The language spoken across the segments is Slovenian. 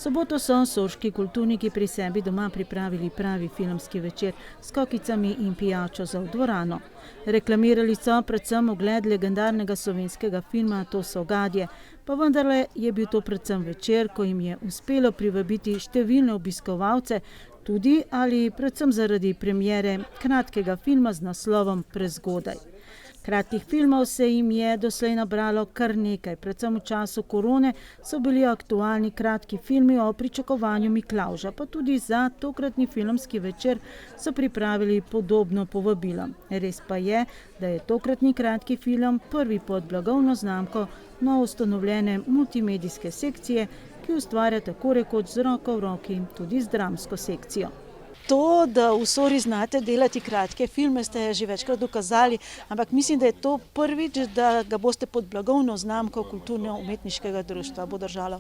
Soboto so soški kulturniki pri sebi doma pripravili pravi filmski večer s kokicami in pijačo za v dvorano. Reklamirali so predvsem ogled legendarnega slovenskega filma To so gadje, pa vendarle je bil to predvsem večer, ko jim je uspelo privabiti številne obiskovalce, tudi ali predvsem zaradi premiere kratkega filma z naslovom Prezgodaj. Kratkih filmov se jim je doslej nabralo kar nekaj, predvsem v času korone so bili aktualni kratki filmi o pričakovanju Miklavža, pa tudi za tokratni filmski večer so pripravili podobno povabilo. Res pa je, da je tokratni kratki film prvi pod blagovno znamko novoustanovljene multimedijske sekcije, ki ustvarja tako rekoč z roko v roki tudi z dramsko sekcijo. To, da v Sori znate delati kratke filme, ste že večkrat dokazali, ampak mislim, da je to prvič, da ga boste pod blagovno znamko kulturno-umetniškega društva bo držalo.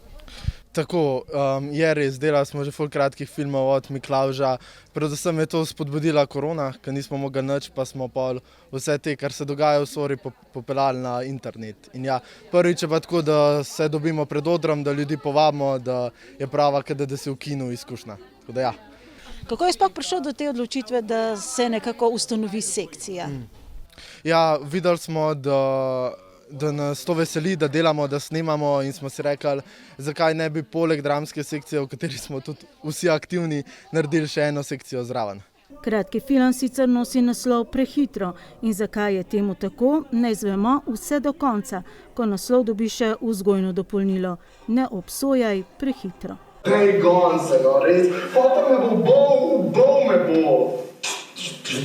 Tako, je res, delali smo že ful kratkih filmov od Miklavža, predvsem je to spodbudila korona, ker nismo mogli nič, pa smo pol vse te, kar se dogaja v Sori, popeljali na internet. In ja, prvič je pa tako, da se dobimo pred odrom, da ljudi povabimo, da je prava, da si v kinu izkušnja. Tako da ja. Kako je sploh prišel do te odločitve, da se nekako ustanovi sekcija? Ja, videli smo, da nas to veseli, da delamo, da snemamo in smo si rekli, zakaj ne bi poleg dramske sekcije, v kateri smo tudi vsi aktivni, naredili še eno sekcijo zraven. Kratki film sicer nosi naslov Prehitro in zakaj je temu tako, ne izvemo vse do konca, ko naslov dobi še vzgojno dopolnilo. Ne obsojaj prehitro. Prej gon se, no, res. Potem me bo me bo.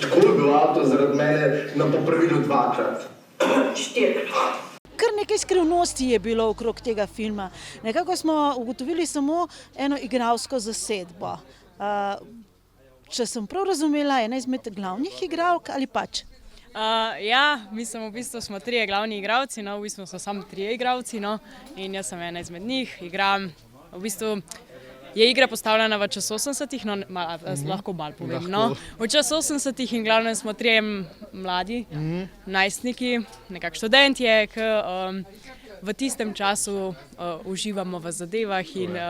Tako je bil avto zaradi mene na popravilu 2-krat. 4-krat. Kar nekaj skrivnosti je bilo okrog tega filma. Nekako smo ugotovili samo eno igralsko zasedbo. Če sem prav razumela, ena izmed glavnih igralk ali pač? Ja, mislim, v bistvu smo 3 glavni igralci, no, v bistvu so samo 3 igralci, no, in jaz sem ena izmed njih, igram. V bistvu je igra postavljena v čas 80-ih, no, lahko malo povem, no. V čas 80-ih in glavnem smo 3 mladi, najstniki, nekak študentje, ki v tistem času uživamo v zadevah in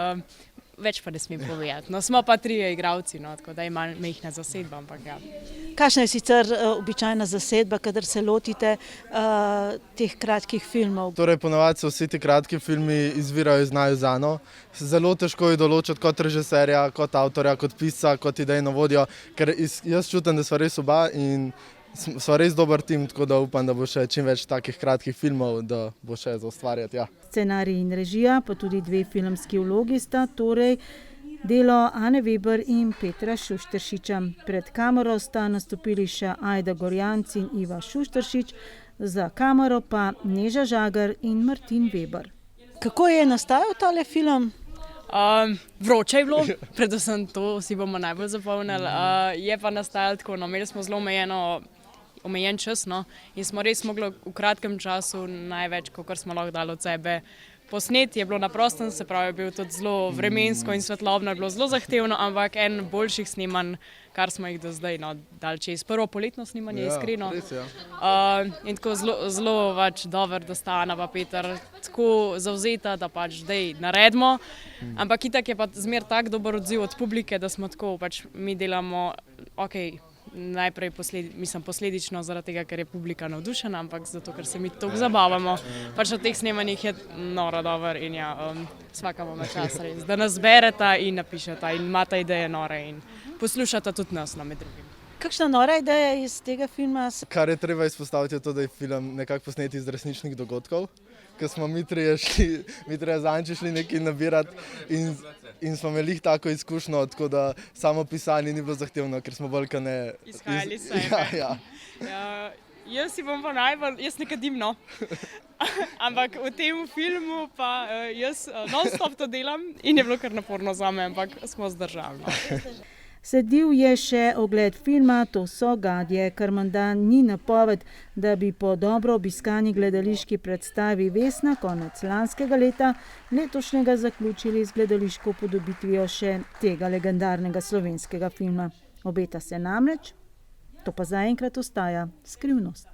več pa ne smem povedati. No, smo pa 3 igralci, no, tako da je malo mehna zasedba, ampak ja. Kakšna je sicer običajna zasedba, kadar se lotite teh kratkih filmov? Torej, ponavadi so vsi ti kratki filmi izvirajo iz naju zano. Zelo težko je določiti kot režiserja, kot avtorja, kot pisca, kot idejno vodjo, ker jaz čutim, da sva res oba in sva res dober tim, tako da upam, da bo še čim več takih kratkih filmov, da bo še za ustvarjati, ja. Scenarij in režija, pa tudi 2 filmski vlogi sta torej delo Ane Veber in Petra Šušteršiča. Pred kamero sta nastopili še Ajda Gorjanc in Iva Šušteršič, za kamero pa Neža Žagar in Martin Veber. Kako je nastajal tale film? Vroče je bilo, predvsem to si bomo najbolj zapomnili. Je pa nastajalo tako, no, imeli smo zelo omejen čas, no, in smo res mogli v kratkem času največ, kolikor smo lahko dali od sebe posneti. Je bilo na prostem, se pravi, je bil tudi zelo vremensko in svetlobno, je bilo zelo zahtevno, ampak en boljših snemanj, kar smo jih do zdaj, no, dali čez prvo poletno snemanje, iskreno. Res, ja. In tako zelo pač dobro, da sta Ana pa Peter tako zavzeta, da pač zdaj naredimo. Ampak itak je pa zmer tak dober odziv od publike, da smo tako, pač mi delamo, najprej posledično zaradi tega, ker je publika navdušena, ampak zato, ker se mi toliko zabavamo. Pač na teh snemanjih je noro dober in ja, svakamo na čas res, da nas bereta in napišeta in imata ideje nore in poslušata tudi nas, no, med drugim. Kakšna nora ideja iz tega filma? Kar je treba izpostaviti je to, da je film nekako posnet iz resničnih dogodkov, ker smo mi trije z Anči šli nekaj nabirati in smo imeli tako izkušnjo, tako da samo pisanje ni bilo zahtevno, ker smo bolj ne... Izhajali sebe. Ja. Jaz si bom pa najbolj, jaz ne kadim, no. Ampak v tem filmu pa jaz non-stop to delam in je bilo kar naporno zame, ampak smo zdržali, no. Sledil je še ogled filma To so gadje, kar menda ni napoved, da bi po dobro obiskani gledališki predstavi Vesna konec lanskega leta letošnjega zaključili z gledališko upodobitvijo še tega legendarnega slovenskega filma. Obeta se namreč, to pa zaenkrat ostaja skrivnost.